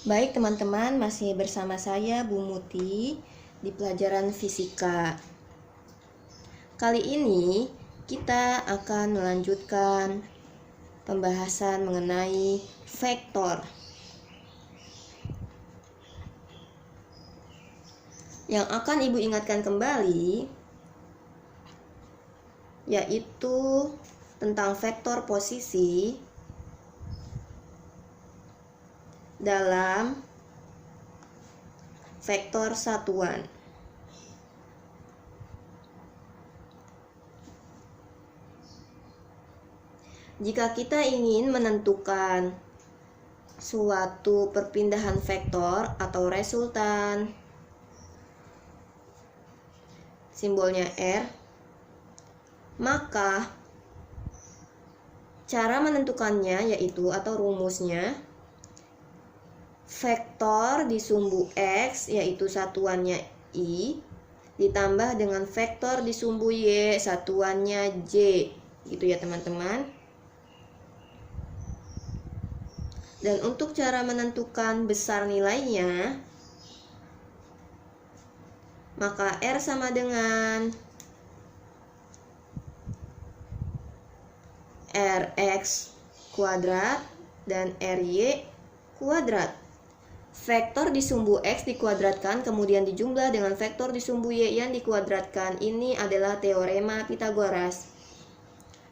Baik teman-teman, masih bersama saya Bu Muti di pelajaran fisika. Kali ini kita akan melanjutkan pembahasan mengenai vektor. Yang akan Ibu ingatkan kembali yaitu tentang vektor posisi dalam vektor satuan. Jika kita ingin menentukan suatu perpindahan vektor atau resultan, simbolnya R, maka cara menentukannya yaitu atau rumusnya vektor di sumbu X yaitu satuannya I ditambah dengan vektor di sumbu Y satuannya J, gitu ya teman-teman. Dan untuk cara menentukan besar nilainya, maka R sama dengan Rx kuadrat dan Ry kuadrat. Vektor di sumbu X dikuadratkan kemudian dijumlah dengan vektor di sumbu Y yang dikuadratkan. Ini adalah teorema Pythagoras.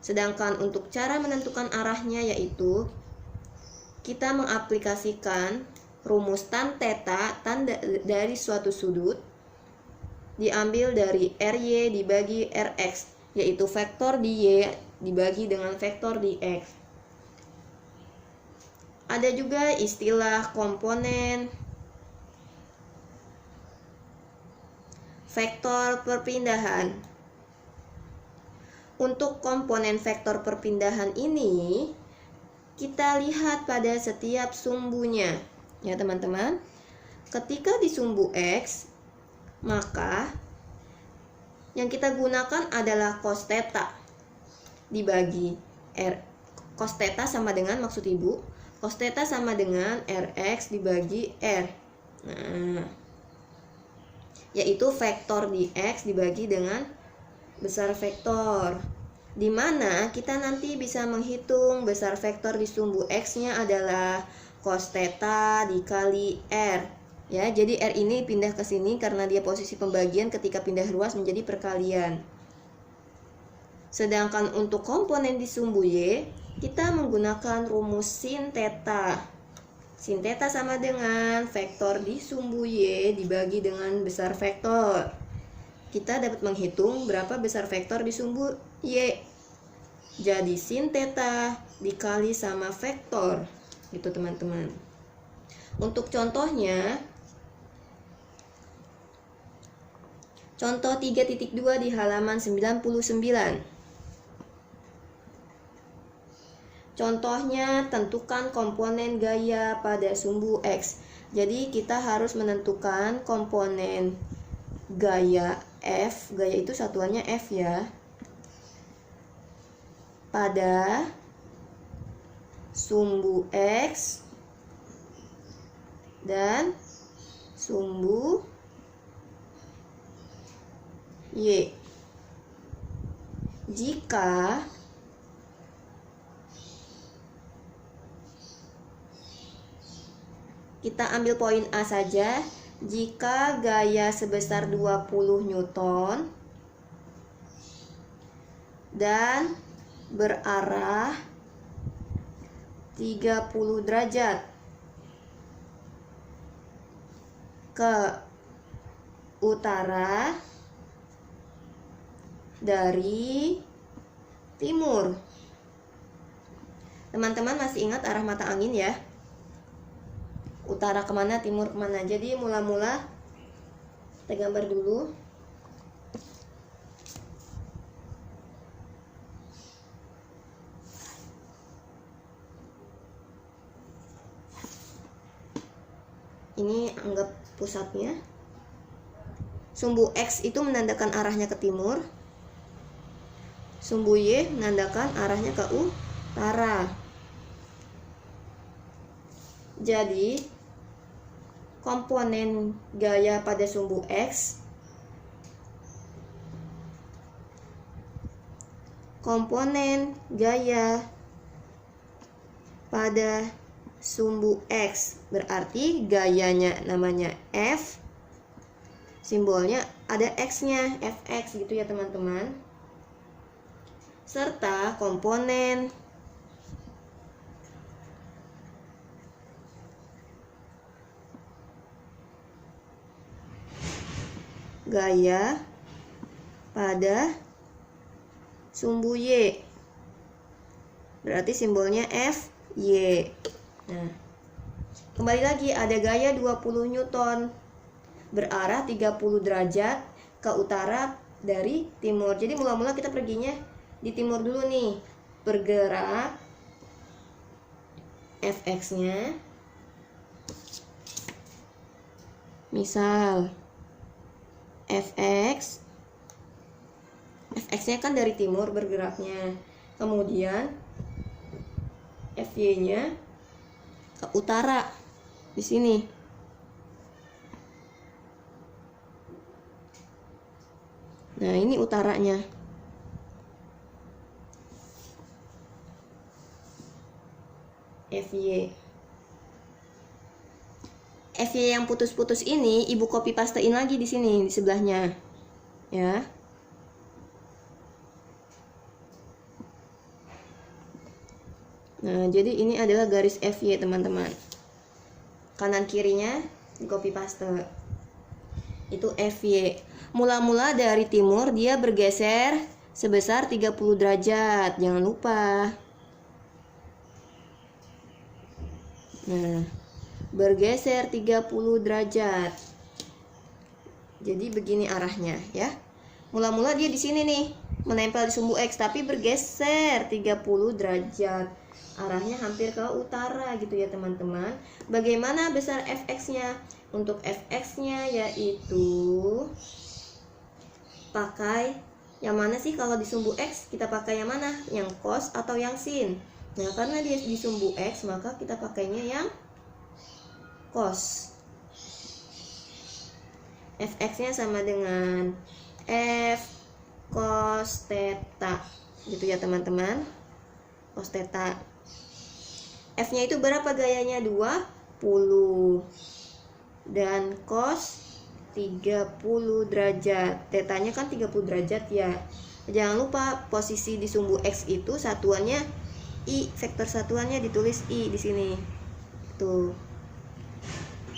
Sedangkan untuk cara menentukan arahnya yaitu kita mengaplikasikan rumus tan theta, tan dari suatu sudut diambil dari Ry dibagi Rx, yaitu vektor di Y dibagi dengan vektor di X. Ada juga istilah komponen vektor perpindahan. Untuk komponen vektor perpindahan ini kita lihat pada setiap sumbunya ya teman-teman. Ketika di sumbu X, maka yang kita gunakan adalah cos theta dibagi R. Cos theta sama dengan, maksud Ibu, cos theta sama dengan Rx dibagi R. Nah, yaitu vektor di X dibagi dengan besar vektor, di mana kita nanti bisa menghitung besar vektor di sumbu X-nya adalah cos theta dikali R. Ya, jadi R ini pindah ke sini karena dia posisi pembagian ketika pindah ruas menjadi perkalian. Sedangkan untuk komponen di sumbu Y, kita menggunakan rumus sin theta. Sin theta sama dengan vektor di sumbu Y dibagi dengan besar vektor. Kita dapat menghitung berapa besar vektor di sumbu Y. Jadi sin theta dikali sama vektor, gitu teman-teman. Untuk contohnya, contoh 3.2 di halaman 99. Contohnya, tentukan komponen gaya pada sumbu X. Jadi kita harus menentukan komponen gaya F, gaya itu satuannya F ya, pada sumbu X dan sumbu Y. Jika kita ambil poin A saja, jika gaya sebesar 20 Newton dan berarah 30 derajat ke utara dari timur. Teman-teman masih ingat arah mata angin ya? Utara kemana, timur kemana. Jadi mula-mula kita gambar dulu. Ini anggap pusatnya. Sumbu X itu menandakan arahnya ke timur. Sumbu Y menandakan arahnya ke utara. Jadi komponen gaya pada sumbu X. Komponen gaya pada sumbu X berarti gayanya namanya F, simbolnya ada X-nya, Fx gitu ya teman-teman. Serta komponen gaya pada sumbu Y berarti simbolnya Fy. Nah, kembali lagi ada gaya 20 Newton berarah 30 derajat ke utara dari timur. Jadi mula-mula kita perginya di timur dulu nih. Bergerak Fx-nya misal Fx-nya kan dari timur bergeraknya. Kemudian Fy-nya ke utara di sini. Nah, ini utaranya. Fy yang putus-putus ini ibu copy pastein lagi di sini di sebelahnya. Ya. Nah, jadi ini adalah garis Fy teman-teman. Kanan kirinya di copy paste. Itu Fy. Mula-mula dari timur dia bergeser sebesar 30 derajat. Jangan lupa. Nah, bergeser 30 derajat. Jadi begini arahnya ya. Mula-mula dia di sini nih, menempel di sumbu X tapi bergeser 30 derajat. Arahnya hampir ke utara gitu ya teman-teman. Bagaimana besar Fx-nya? Untuk Fx-nya yaitu pakai yang mana sih kalau di sumbu X? Kita pakai yang mana? Yang cos atau yang sin? Nah, karena dia di sumbu X maka kita pakainya yang cos. Fx-nya sama dengan F cos theta gitu ya teman-teman. Cos theta. F-nya itu berapa gayanya? 20. Dan cos 30 derajat. Tetanya kan 30 derajat ya. Jangan lupa posisi di sumbu X itu satuannya I, vektor satuannya ditulis I di sini. Tuh.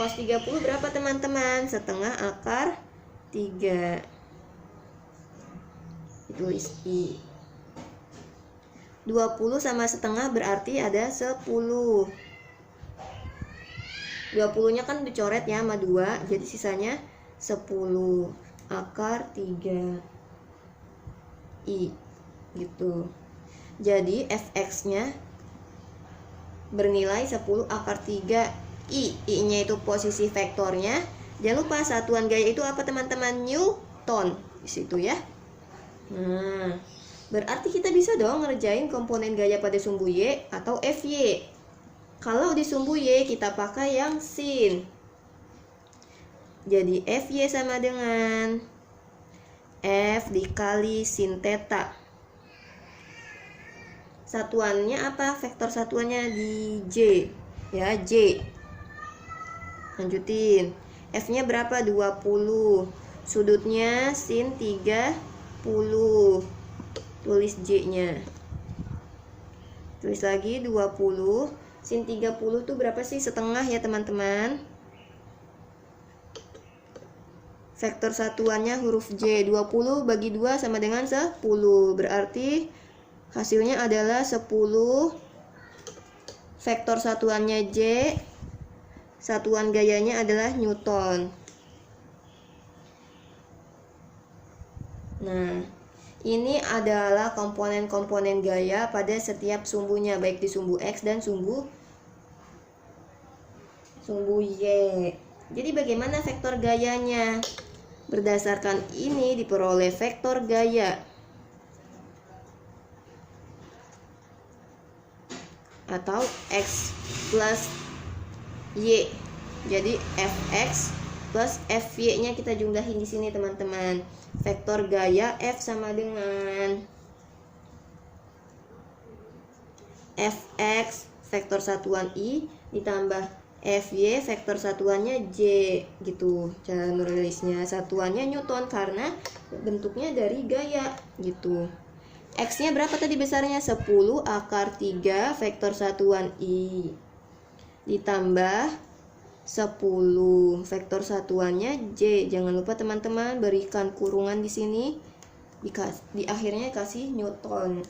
Cos 30 berapa teman-teman? Setengah akar 3. Ditulis I. 20 sama setengah berarti ada 10. 20-nya kan dicoret ya sama 2, jadi sisanya 10 akar 3 I gitu. Jadi Fx-nya bernilai 10 akar 3 I. I-nya itu posisi vektornya. Jangan lupa satuan gaya itu apa teman-teman? Newton di situ ya. Nah, berarti kita bisa dong ngerjain komponen gaya pada sumbu Y atau Fy. Kalau di sumbu Y kita pakai yang sin. Jadi Fy sama dengan F dikali sin theta. Satuannya apa? Vektor satuannya di J. Ya, J. Lanjutin. F-nya berapa? 20. Sudutnya sin 30. Tulis J-nya. Tulis lagi 20. Sin 30 tuh berapa sih? Setengah ya teman-teman. Vektor satuannya huruf J. 20 bagi 2 sama dengan 10. Berarti hasilnya adalah 10. Vektor satuannya J. Satuan gayanya adalah Newton. Nah, ini adalah komponen-komponen gaya pada setiap sumbunya, baik di sumbu X dan sumbu Y. Jadi bagaimana vektor gayanya? Berdasarkan ini diperoleh vektor gaya atau X plus Y Jadi fx plus fy-nya kita jumlahin di sini teman-teman. Vektor gaya f sama dengan fx vektor satuan i ditambah fy vektor satuannya j gitu. Cara menulisnya satuannya Newton karena bentuknya dari gaya gitu. X-nya berapa tadi besarnya? 10 akar 3 vektor satuan i ditambah 10 vektor satuannya j. Jangan lupa teman-teman berikan kurungan di sini. Di akhirnya kasih Newton.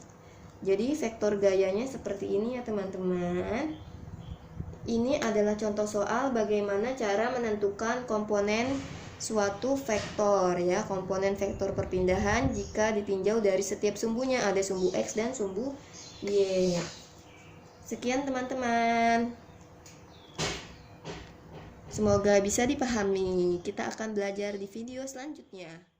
Jadi vektor gayanya seperti ini ya teman-teman. Ini adalah contoh soal bagaimana cara menentukan komponen suatu vektor ya, komponen vektor perpindahan jika ditinjau dari setiap sumbunya. Ada sumbu X dan sumbu Y. Sekian teman-teman. Semoga bisa dipahami. Kita akan belajar di video selanjutnya.